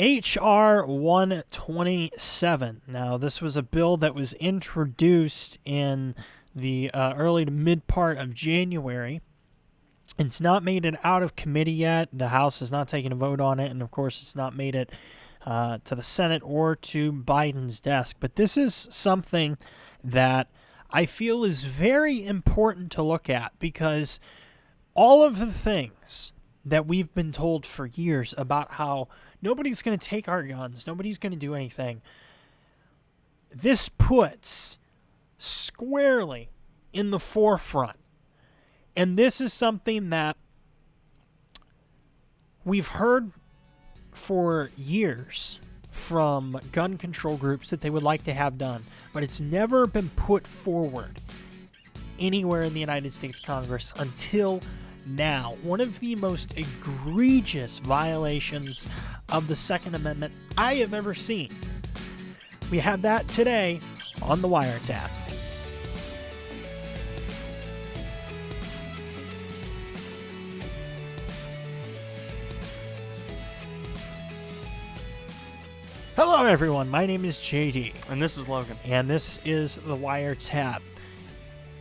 H.R. 127. Now, this was a bill that was introduced in the early to mid part of January. It's not made it out of committee yet. The House has not taken a vote on it, and of course, it's not made it to the Senate or to Biden's desk. But this is something that I feel is very important to look at, because all of the things that we've been told for years about how nobody's going to take our guns, nobody's going to do anything, this puts squarely in the forefront. And this is something that we've heard for years from gun control groups that they would like to have done, but it's never been put forward anywhere in the United States Congress until now. One of the most egregious violations of the Second Amendment I have ever seen. We have that today on the WireTap. Hello everyone, my name is JD. And this is Logan. And this is the WireTap.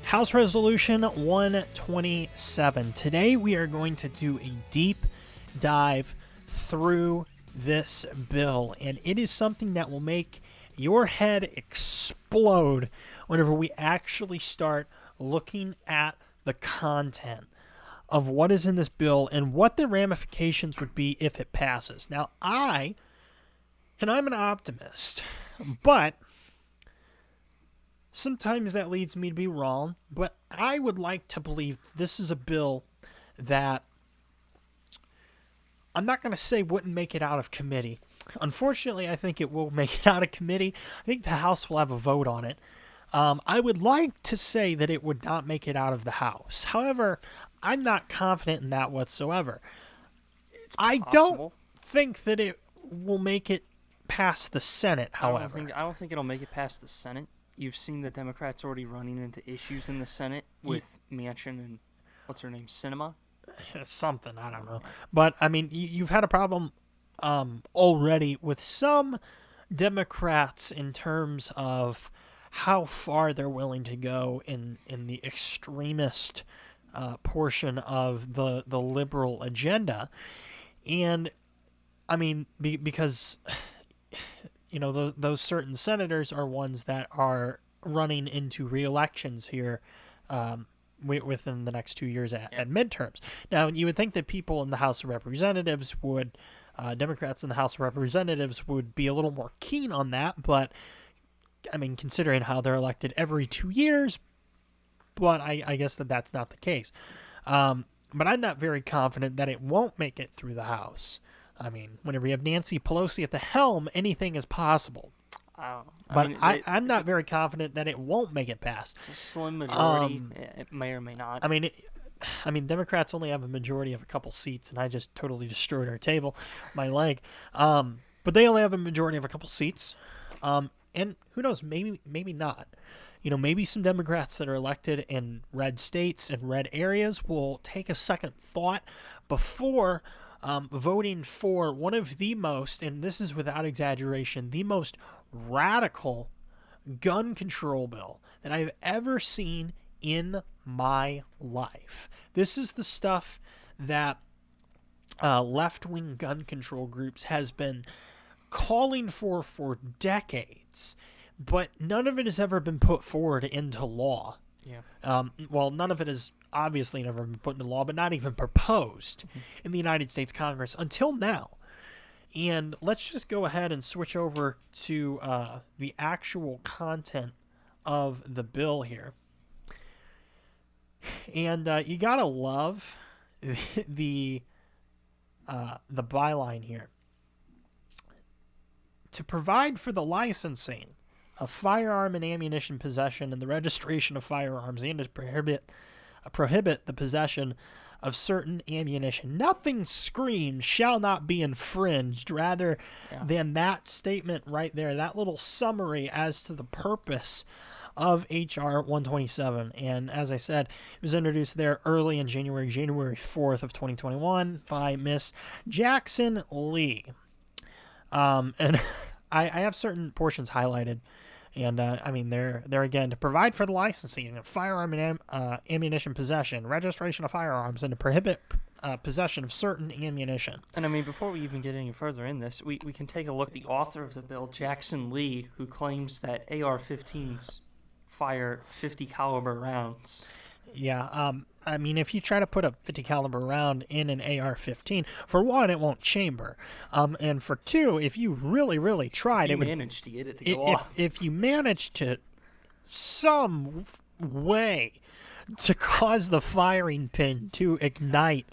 House Resolution 127. Today we are going to do a deep dive through this bill, and it is something that will make your head explode whenever we actually start looking at the content of what is in this bill and what the ramifications would be if it passes. Now, I'm an optimist, but sometimes that leads me to be wrong, but I would like to believe this is a bill that I'm not going to say wouldn't make it out of committee. Unfortunately, I think it will make it out of committee. I think the House will have a vote on it. I would like to say that it would not make it out of the House. However, I'm not confident in that whatsoever. I don't think that it will make it past the Senate, however. I don't think it'll make it past the Senate. You've seen the Democrats already running into issues in the Senate with Manchin and, what's her name, Sinema? Something, I don't know. But, I mean, you've had a problem already with some Democrats in terms of how far they're willing to go in the extremist portion of the liberal agenda. And, I mean, because you know, those certain senators are ones that are running into re-elections here within the next 2 years at midterms. Now, you would think that people in the House of Representatives would, Democrats in the House of Representatives would be a little more keen on that, but, I mean, considering how they're elected every 2 years, but I guess that's not the case. But I'm not very confident that it won't make it through the House. I mean, whenever you have Nancy Pelosi at the helm, anything is possible. I'm not very confident that it won't make it past. It's a slim majority. It may or may not. I mean, Democrats only have a majority of a couple seats, and I just totally destroyed our table, my leg. But they only have a majority of a couple seats. And who knows, maybe not. You know, maybe some Democrats that are elected in red states and red areas will take a second thought before voting for one of the most, and this is without exaggeration, the most radical gun control bill that I've ever seen in my life. This is the stuff that left-wing gun control groups has been calling for decades, but none of it has ever been put forward into law. Yeah. Well, none of it has obviously never been put into law, but not even proposed in the United States Congress until now. And let's just go ahead and switch over to the actual content of the bill here. And you gotta love the byline here. To provide for the licensing of firearm and ammunition possession and the registration of firearms, and to prohibit the possession of certain ammunition. Nothing screams shall not be infringed rather than that statement right there, that little summary as to the purpose of H.R. 127. And as I said, it was introduced there early in January 4th of 2021 by Miss Jackson Lee. And I have certain portions highlighted. And, I mean, they're again to provide for the licensing of firearm and ammunition possession, registration of firearms, and to prohibit possession of certain ammunition. And I mean, before we even get any further in this, we can take a look at the author of the bill, Jackson Lee, who claims that AR-15s fire 50 caliber rounds. Yeah, I mean, if you try to put a 50 caliber round in an AR-15, for one, it won't chamber, and for two, if you really tried, If you managed to get it to go off. If you managed to some way to cause the firing pin to ignite,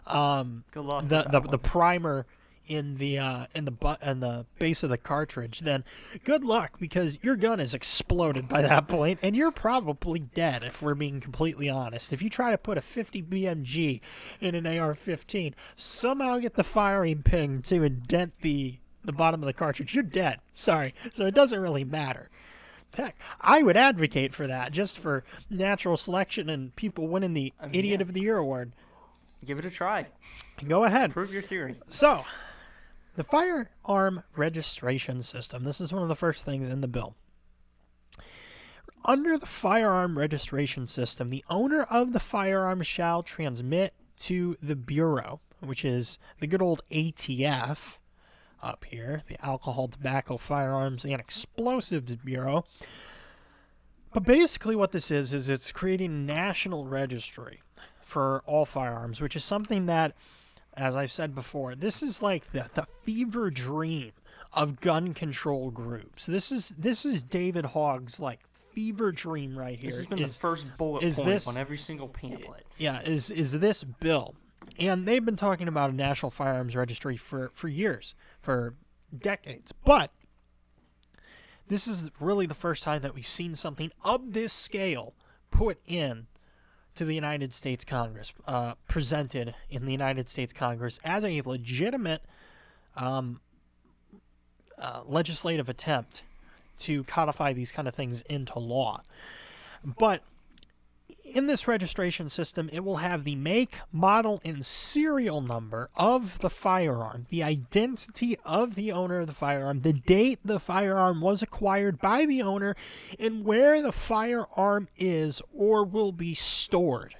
Good luck. the primer in the base of the cartridge, then good luck, because your gun is exploded by that point, and you're probably dead, if we're being completely honest. If you try to put a 50 BMG in an AR-15, somehow get the firing pin to indent the bottom of the cartridge, you're dead. Sorry. So it doesn't really matter. Heck, I would advocate for that, just for natural selection and people winning the Idiot of the Year award. Give it a try. Go ahead. Prove your theory. So, the firearm registration system. This is one of the first things in the bill. Under the firearm registration system, the owner of the firearm shall transmit to the Bureau, which is the good old ATF up here, the Alcohol, Tobacco, Firearms, and Explosives Bureau. But basically what this is it's creating a national registry for all firearms, which is something that, as I've said before, this is like the fever dream of gun control groups. This is David Hogg's like fever dream right here. This has been the first bullet point on every single pamphlet. Yeah, is this bill. And they've been talking about a national firearms registry for years, for decades. But this is really the first time that we've seen something of this scale put in to the United States Congress, presented in the United States Congress as a legitimate legislative attempt to codify these kind of things into law. But in this registration system, it will have the make, model, and serial number of the firearm, the identity of the owner of the firearm, the date the firearm was acquired by the owner, and where the firearm is or will be stored.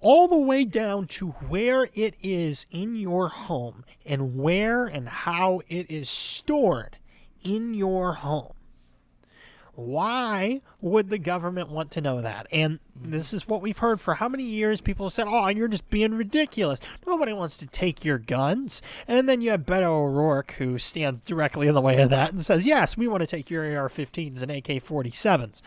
All the way down to where it is in your home and where and how it is stored in your home. Why would the government want to know that? And this is what we've heard for how many years. People have said, oh, you're just being ridiculous. Nobody wants to take your guns. And then you have Beto O'Rourke, who stands directly in the way of that and says, yes, we want to take your AR-15s and AK-47s.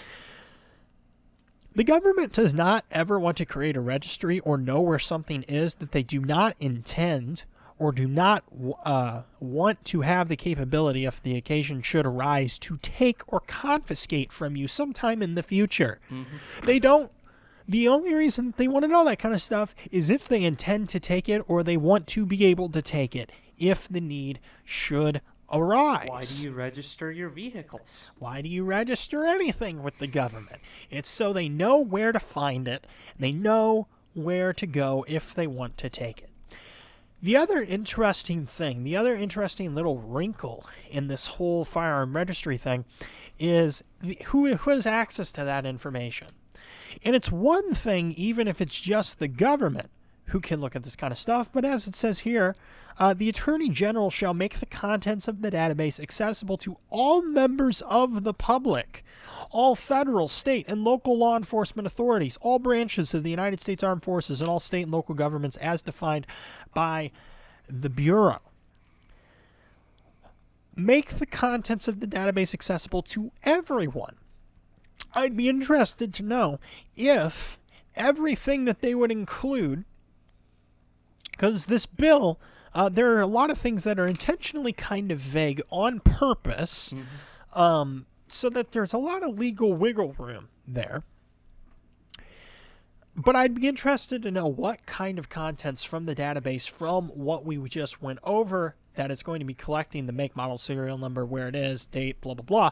The government does not ever want to create a registry or know where something is that they do not intend or do not want to have the capability, if the occasion should arise, to take or confiscate from you sometime in the future. Mm-hmm. They don't. The only reason they want to know that kind of stuff is if they intend to take it or they want to be able to take it if the need should arise. Why do you register your vehicles? Why do you register anything with the government? It's so they know where to find it. They know where to go if they want to take it. The other interesting thing, the other interesting little wrinkle in this whole firearm registry thing is who has access to that information. And it's one thing even if it's just the government who can look at this kind of stuff, but as it says here, the Attorney General shall make the contents of the database accessible to all members of the public, all federal, state, and local law enforcement authorities, all branches of the United States Armed Forces, and all state and local governments as defined by the Bureau. Make the contents of the database accessible to everyone. I'd be interested to know if everything that they would include, because this bill, there are a lot of things that are intentionally kind of vague on purpose, so that there's a lot of legal wiggle room there. But I'd be interested to know what kind of contents from the database, from what we just went over, that it's going to be collecting, the make, model, serial number, where it is, date, blah, blah, blah.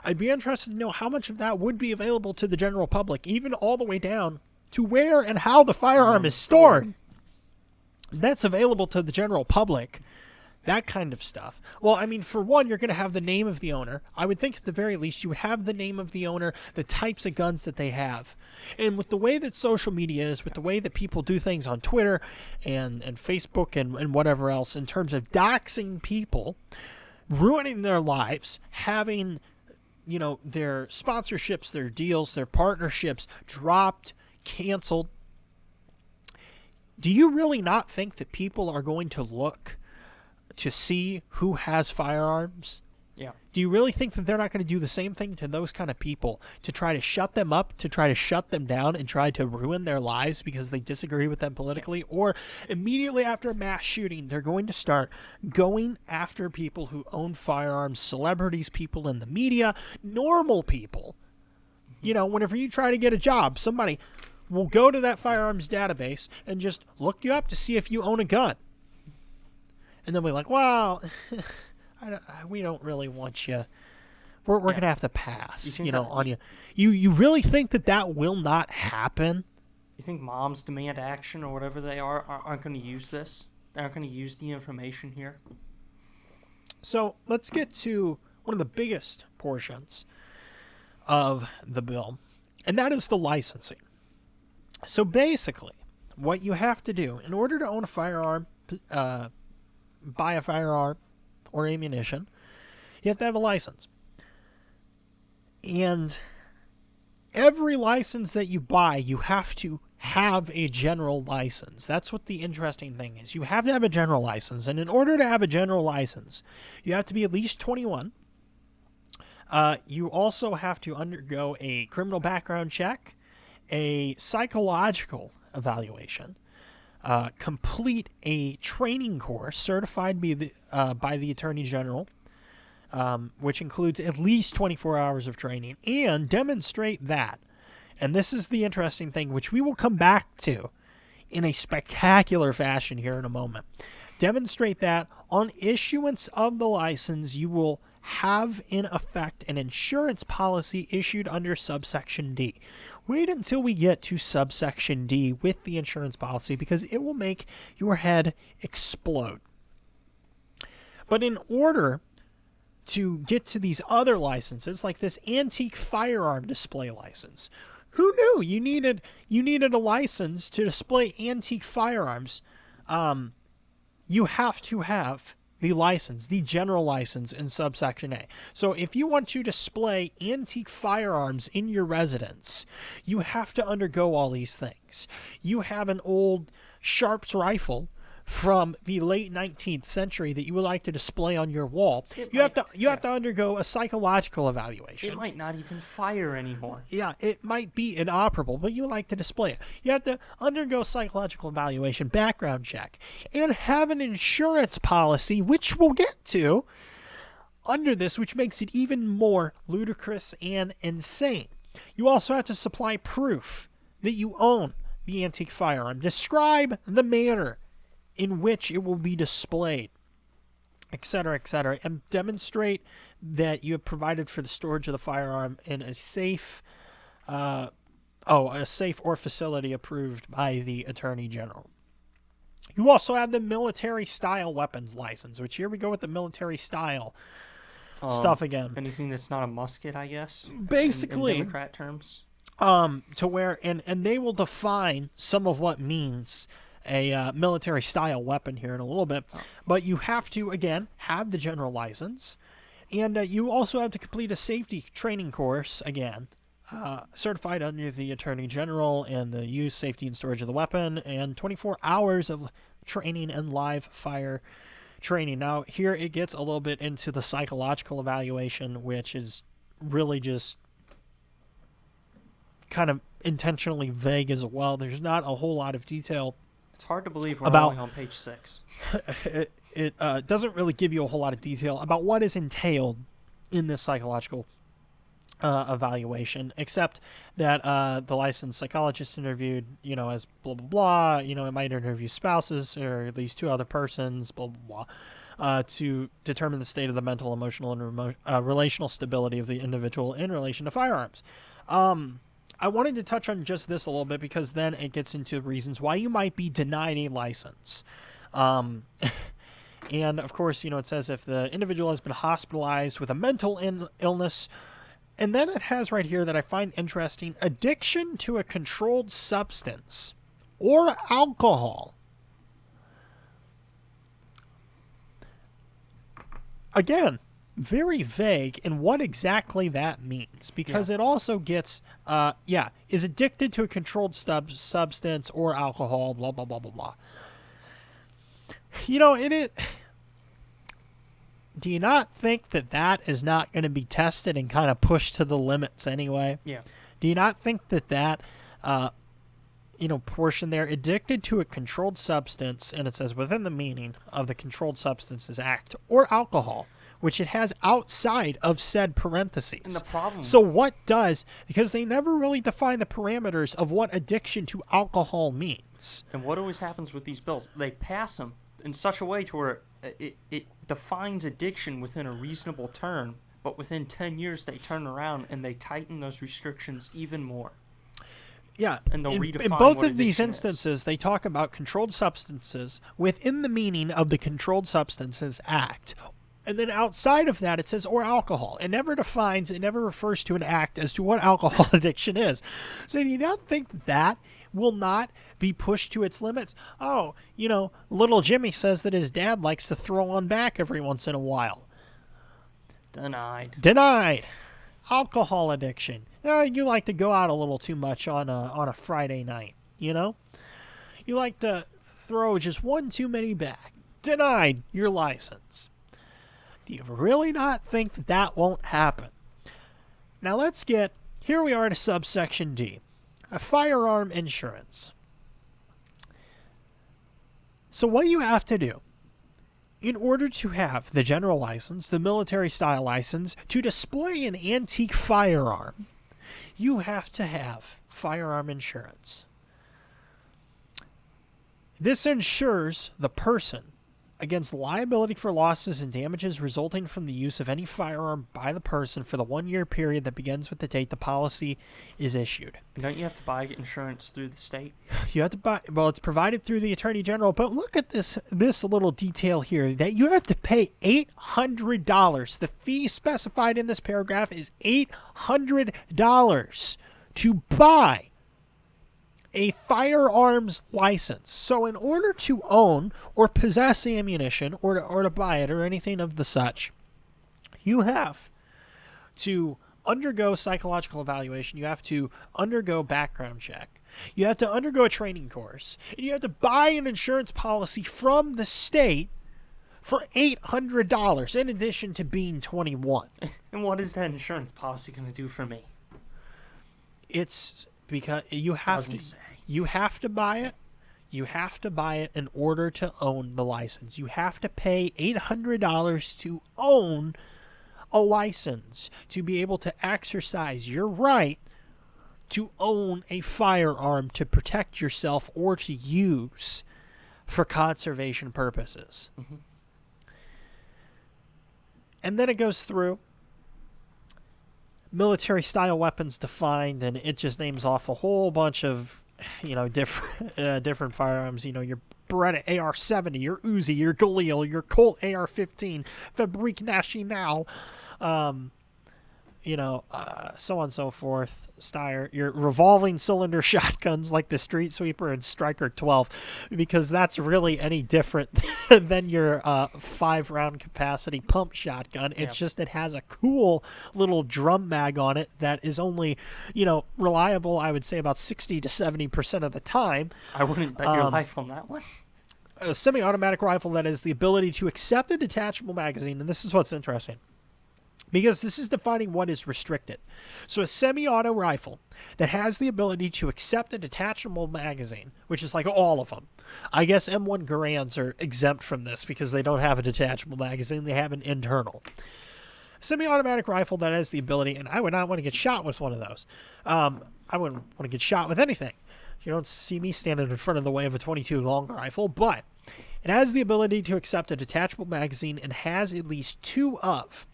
I'd be interested to know how much of that would be available to the general public, even all the way down to where and how the firearm is stored. That's available to the general public. that kind of stuff. Well, I mean, for one, you're going to have the name of the owner. I would think at the very least you would have the name of the owner, the types of guns that they have. And with the way that social media is, with the way that people do things on Twitter and Facebook and whatever else, in terms of doxing people, ruining their lives, having, their sponsorships, their deals, their partnerships dropped, canceled, do you really not think that people are going to look to see who has firearms? Yeah. Do you really think that they're not going to do the same thing to those kind of people, to try to shut them up, to try to shut them down, and try to ruin their lives because they disagree with them politically? Or immediately after a mass shooting, they're going to start going after people who own firearms, celebrities, people in the media, normal people. Whenever you try to get a job, somebody will go to that firearms database and just look you up to see if you own a gun. And they'll be like, well, we don't really want you. We're going to have to pass, on you. You really think that will not happen? You think moms demand action or whatever they aren't going to use this? They aren't going to use the information here? So let's get to one of the biggest portions of the bill, and that is the licensing. So basically, what you have to do in order to own a firearm, buy a firearm or ammunition, you have to have a license. And every license that you buy, you have to have a general license. That's what the interesting thing is. You have to have a general license. And in order to have a general license, you have to be at least 21. You also have to undergo a criminal background check, a psychological evaluation, complete a training course certified by the Attorney General, which includes at least 24 hours of training, and demonstrate that. And this is the interesting thing, which we will come back to in a spectacular fashion here in a moment. Demonstrate that on issuance of the license, you will have in effect an insurance policy issued under subsection D. Wait until we get to subsection D with the insurance policy, because it will make your head explode. But in order to get to these other licenses, like this antique firearm display license, who knew you needed a license to display antique firearms? You have to have the license, the general license in subsection A. So if you want to display antique firearms in your residence, you have to undergo all these things. You have an old Sharps rifle from the late 19th century that you would like to display on your wall. You have to undergo a psychological evaluation. It might not even fire anymore. Yeah, it might be inoperable, but you would like to display it. You have to undergo psychological evaluation, background check, and have an insurance policy, which we'll get to under this, which makes it even more ludicrous and insane. You also have to supply proof that you own the antique firearm. Describe the manner in which it will be displayed, etc., and demonstrate that you have provided for the storage of the firearm in a safe or facility approved by the Attorney General. You also have the military style weapons license, which here we go with the military style stuff again. Anything that's not a musket, I guess. Basically, in Democrat terms. To where and they will define some of what means a military style weapon here in a little bit, but you have to again have the general license, and you also have to complete a safety training course again, certified under the Attorney General, and the use, safety, and storage of the weapon, and 24 hours of training and live fire training. Now here it gets a little bit into the psychological evaluation, which is really just kind of intentionally vague as well. There's not a whole lot of detail. It's hard to believe we're only on page 6. It doesn't really give you a whole lot of detail about what is entailed in this psychological evaluation, except that the licensed psychologist interviewed, as blah, blah, blah. It might interview spouses or at least 2 other persons, blah, blah, blah, to determine the state of the mental, emotional, and relational stability of the individual in relation to firearms. I wanted to touch on just this a little bit, because then it gets into reasons why you might be denied a license. And, of course, it says if the individual has been hospitalized with a mental illness. And then it has right here that I find interesting, addiction to a controlled substance or alcohol. Again, very vague in what exactly that means, because it also gets, is addicted to a controlled substance or alcohol, blah, blah, blah, blah, blah. It is... Do you not think that is not going to be tested and kind of pushed to the limits anyway? Yeah. Do you not think that portion there, addicted to a controlled substance, and it says within the meaning of the Controlled Substances Act, or alcohol, which it has outside of said parentheses. And the problem... So what does, because they never really define the parameters of what addiction to alcohol means. And what always happens with these bills, they pass them in such a way to where it defines addiction within a reasonable term, but within 10 years they turn around and they tighten those restrictions even more. Yeah, and they'll redefine in both what of these addiction instances, they talk about controlled substances within the meaning of the Controlled Substances Act. And then outside of that, it says, or alcohol. It never defines, it never refers to an act as to what alcohol addiction is. So do you not think that will not be pushed to its limits? Oh, little Jimmy says that his dad likes to throw on back every once in a while. Denied. Alcohol addiction. You like to go out a little too much on a Friday night, You like to throw just one too many back. Denied your license. Do you really not think that won't happen? Now here we are to subsection D. A firearm insurance. So what you have to do in order to have the general license, the military style license, to display an antique firearm, you have to have firearm insurance. This insures the person against liability for losses and damages resulting from the use of any firearm by the person for the 1-year period that begins with the date the policy is issued. Don't you have to buy insurance through the state? You have to buy, it's provided through the Attorney General, but look at this little detail here, that you have to pay $800. The fee specified in this paragraph is $800 to buy a firearms license. So in order to own or possess ammunition or to buy it or anything of the such, you have to undergo psychological evaluation. You have to undergo background check. You have to undergo a training course. And you have to buy an insurance policy from the state for $800 in addition to being 21. And what is that insurance policy going to do for me? It's because you have to buy it. You have to buy it in order to own the license. You have to pay $800 to own a license, to be able to exercise your right to own a firearm to protect yourself or to use for conservation purposes. Mm-hmm. And then it goes through military style weapons defined, and it just names off a whole bunch of different firearms. Your Beretta AR-70, your Uzi, your Galil, your Colt AR-15, Fabrique Nationale, so on and so forth. Steyr, your revolving cylinder shotguns like the Street Sweeper and Striker 12, because that's really any different than your 5-round capacity pump shotgun. It's just it has a cool little drum mag on it that is only, reliable, I would say, about 60 to 70% of the time. I wouldn't bet your life on that one. A semi-automatic rifle that has the ability to accept a detachable magazine, and this is what's interesting, because this is defining what is restricted. So a semi-auto rifle that has the ability to accept a detachable magazine, which is like all of them. I guess M1 Garands are exempt from this because they don't have a detachable magazine. They have an internal. Semi-automatic rifle that has the ability, and I would not want to get shot with one of those. I wouldn't want to get shot with anything. You don't see me standing in front of the way of a 22 long rifle, but it has the ability to accept a detachable magazine and has at least 2 of.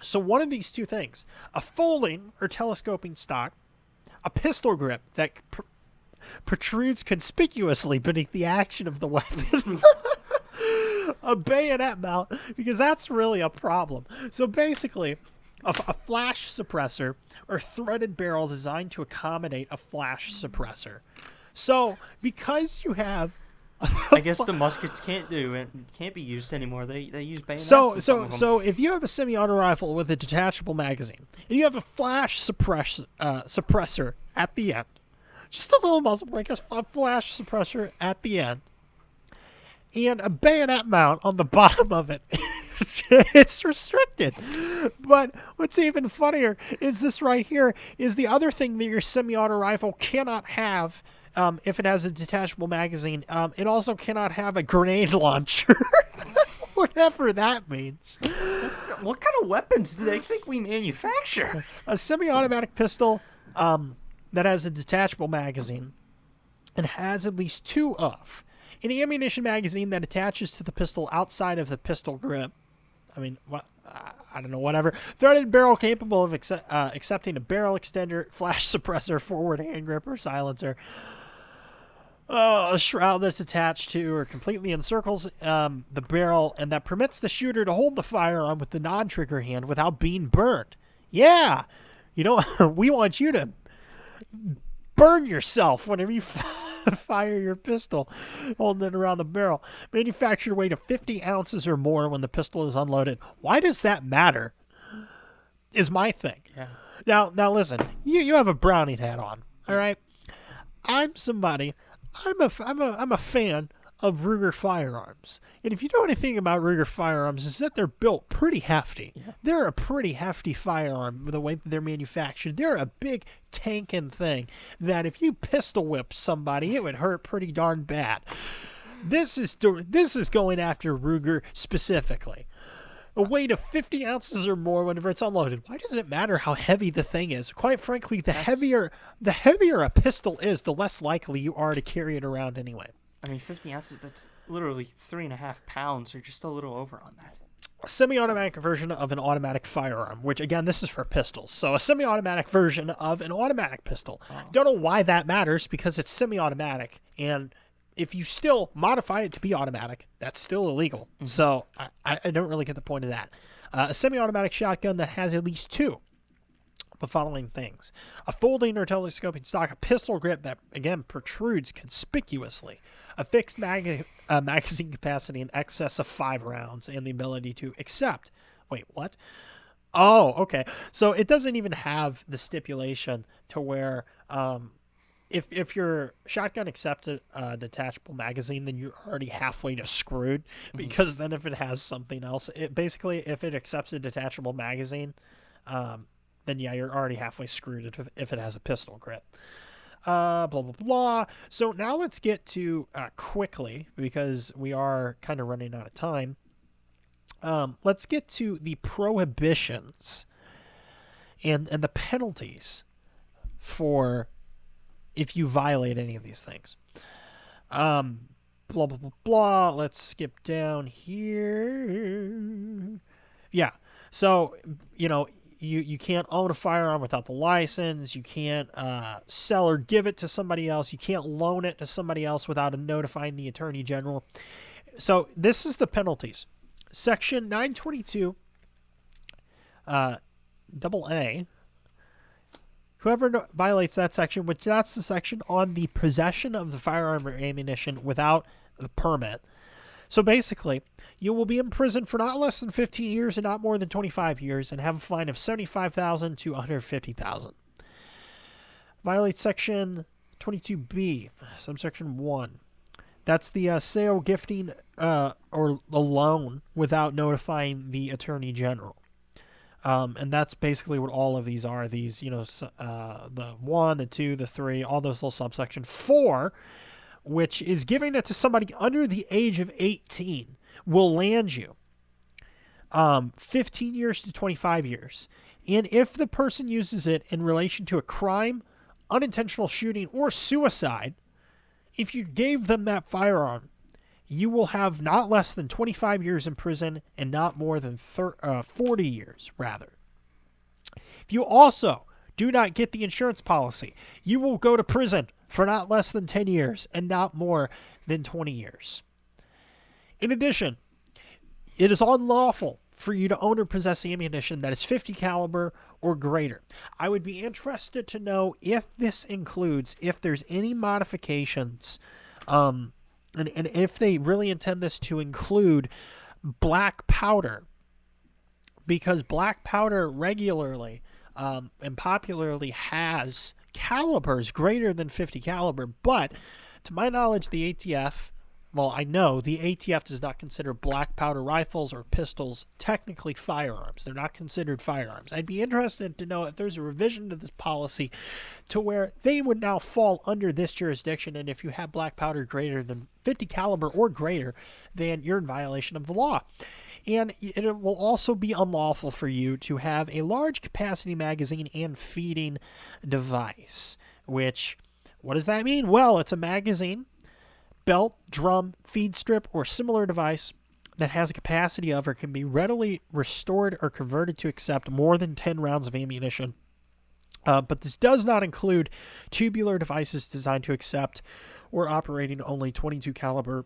So one of these 2 things, a folding or telescoping stock, a pistol grip that protrudes conspicuously beneath the action of the weapon, a bayonet mount because that's really a problem. So basically, a flash suppressor or threaded barrel designed to accommodate a flash suppressor. So because you have I guess the muskets can't be used anymore. They use bayonets. So if you have a semi-auto rifle with a detachable magazine and you have a flash suppressor at the end, just a little muzzle brake, a flash suppressor at the end, and a bayonet mount on the bottom of it, it's restricted. But what's even funnier is this right here is the other thing that your semi-auto rifle cannot have. If it has a detachable magazine, it also cannot have a grenade launcher, whatever that means. What kind of weapons do they think we manufacture? A semi-automatic pistol that has a detachable magazine and has at least 2 of an ammunition magazine that attaches to the pistol outside of the pistol grip. I mean, I don't know, whatever. Threaded barrel capable of accepting a barrel extender, flash suppressor, forward hand grip, or silencer. A shroud that's attached to or completely encircles the barrel and that permits the shooter to hold the firearm with the non-trigger hand without being burned. Yeah, we want you to burn yourself whenever you fire your pistol, holding it around the barrel. Manufactured weight of 50 ounces or more when the pistol is unloaded. Why does that matter? Is my thing. Yeah. Now listen, you have a Browning hat on, all right? I'm a fan of Ruger firearms. And if you know anything about Ruger firearms, is that they're built pretty hefty. Yeah. They're a pretty hefty firearm with the way that they're manufactured. They're a big tanking thing that if you pistol whip somebody, it would hurt pretty darn bad. This is going after Ruger specifically. A weight of 50 ounces or more whenever it's unloaded. Why does it matter how heavy the thing is? Quite frankly, the heavier a pistol is, the less likely you are to carry it around anyway. I mean, 50 ounces, that's literally 3.5 pounds, or just a little over on that. A semi-automatic version of an automatic firearm, which, again, this is for pistols. So a semi-automatic version of an automatic pistol. Oh. Don't know why that matters, because it's semi-automatic, and if you still modify it to be automatic, that's still illegal. Mm-hmm. So I don't really get the point of that. A semi-automatic shotgun that has at least 2 of the following things. A folding or telescoping stock, a pistol grip that, again, protrudes conspicuously. A fixed magazine capacity in excess of 5 rounds and the ability to accept. Wait, what? Oh, okay. So it doesn't even have the stipulation to where if your shotgun accepts a detachable magazine, then you're already halfway to screwed. Because then if it has something else, if it accepts a detachable magazine, then yeah, you're already halfway screwed if it has a pistol grip. Blah, blah, blah. So now let's get to, quickly, because we are kind of running out of time, let's get to the prohibitions and the penalties for if you violate any of these things. Blah, blah, blah, blah. Let's skip down here. Yeah. So, you can't own a firearm without the license. You can't sell or give it to somebody else. You can't loan it to somebody else without notifying the Attorney General. So this is the penalties. Section 922, double A. Whoever violates that section, which that's the section on the possession of the firearm or ammunition without the permit. So basically, you will be in prison for not less than 15 years and not more than 25 years and have a fine of $75,000 to $150,000. Violate section 22B, subsection 1. That's the sale, gifting, or a loan without notifying the Attorney General. And that's basically what all of these are. These, the 1, the 2, the 3, all those little subsection. 4, which is giving it to somebody under the age of 18, will land you 15 years to 25 years. And if the person uses it in relation to a crime, unintentional shooting, or suicide, if you gave them that firearm, you will have not less than 25 years in prison and not more than 40 years, rather. If you also do not get the insurance policy, you will go to prison for not less than 10 years and not more than 20 years. In addition, it is unlawful for you to own or possess ammunition that is 50 caliber or greater. I would be interested to know if this includes, if there's any modifications, and if they really intend this to include black powder, because black powder regularly and popularly has calibers greater than 50 caliber, but to my knowledge, the ATF, well, I know the ATF does not consider black powder rifles or pistols technically firearms. They're not considered firearms. I'd be interested to know if there's a revision to this policy to where they would now fall under this jurisdiction, and if you have black powder greater than 50 caliber or greater, then you're in violation of the law. And it will also be unlawful for you to have a large capacity magazine and feeding device, which, what does that mean? Well, it's a magazine, belt, drum, feed strip, or similar device that has a capacity of or can be readily restored or converted to accept more than 10 rounds of ammunition. But this does not include tubular devices designed to accept or operating only 22 caliber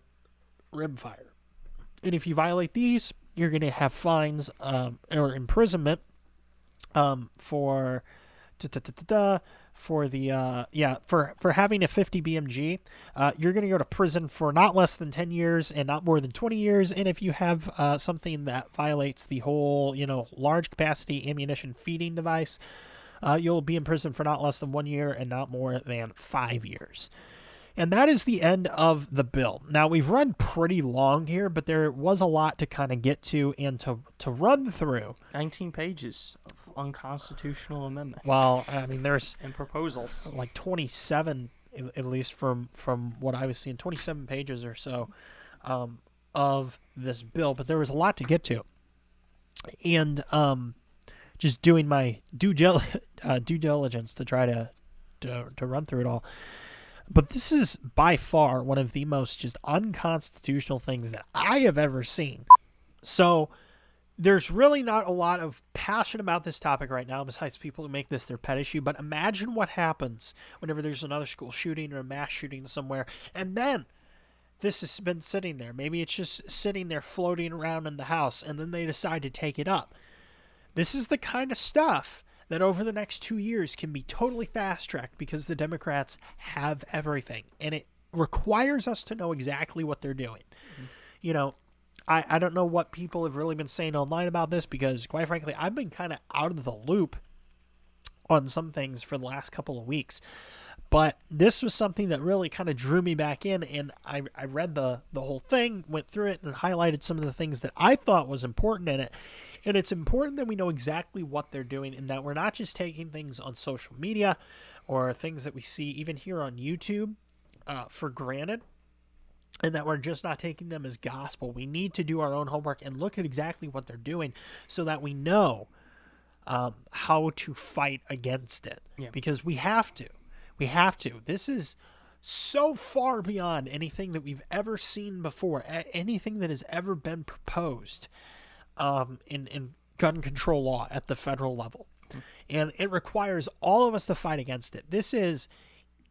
rimfire. And if you violate these, you're going to have fines or imprisonment for having a 50 BMG. You're going to go to prison for not less than 10 years and not more than 20 years. And if you have something that violates the whole, large capacity ammunition feeding device, you'll be in prison for not less than 1 year and not more than 5 years. And that is the end of the bill. Now, we've run pretty long here, but there was a lot to kind of get to and to run through. 19 pages of unconstitutional amendments. Well, I mean, there's... and proposals. Like 27, at least from what I was seeing, 27 pages or so of this bill. But there was a lot to get to. And just doing my due diligence to try to run through it all. But this is by far one of the most just unconstitutional things that I have ever seen. So there's really not a lot of passion about this topic right now besides people who make this their pet issue. But imagine what happens whenever there's another school shooting or a mass shooting somewhere. And then this has been sitting there. Maybe it's just sitting there floating around in the House, and then they decide to take it up. This is the kind of stuff that over the next 2 years can be totally fast-tracked because the Democrats have everything. And it requires us to know exactly what they're doing. Mm-hmm. I don't know what people have really been saying online about this because, quite frankly, I've been kind of out of the loop on some things for the last couple of weeks. But this was something that really kind of drew me back in, and I read the whole thing, went through it, and highlighted some of the things that I thought was important in it. And it's important that we know exactly what they're doing and that we're not just taking things on social media or things that we see even here on YouTube for granted, and that we're just not taking them as gospel. We need to do our own homework and look at exactly what they're doing so that we know how to fight against it. Yeah. Because we have to. We have to. This is so far beyond anything that we've ever seen before, anything that has ever been proposed in gun control law at the federal level. Mm-hmm. And it requires all of us to fight against it. This is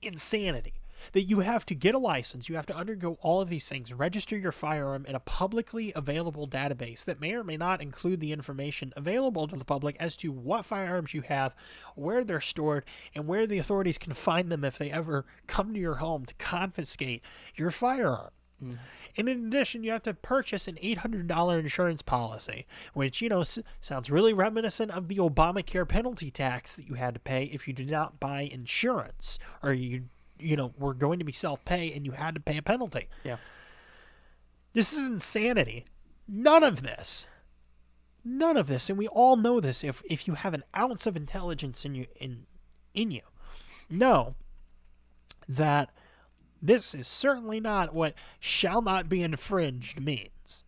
insanity. That you have to get a license, you have to undergo all of these things, register your firearm in a publicly available database that may or may not include the information available to the public as to what firearms you have, where they're stored, and where the authorities can find them if they ever come to your home to confiscate your firearm. Mm. And in addition, you have to purchase an $800 insurance policy, which, sounds really reminiscent of the Obamacare penalty tax that you had to pay if you did not buy insurance, or were going to be self-pay and you had to pay a penalty. Yeah. This is insanity. None of this. And we all know this if you have an ounce of intelligence in you know that this is certainly not what shall not be infringed means.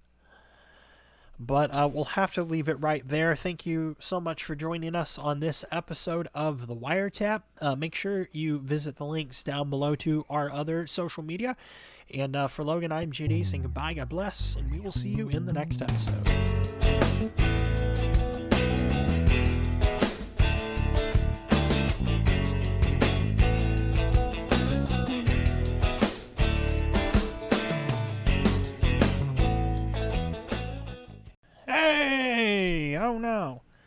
But we'll have to leave it right there. Thank you so much for joining us on this episode of the WireTap. Make sure you visit the links down below to our other social media. And for Logan, I'm JD saying goodbye, God bless, and we will see you in the next episode. Hey! Oh no.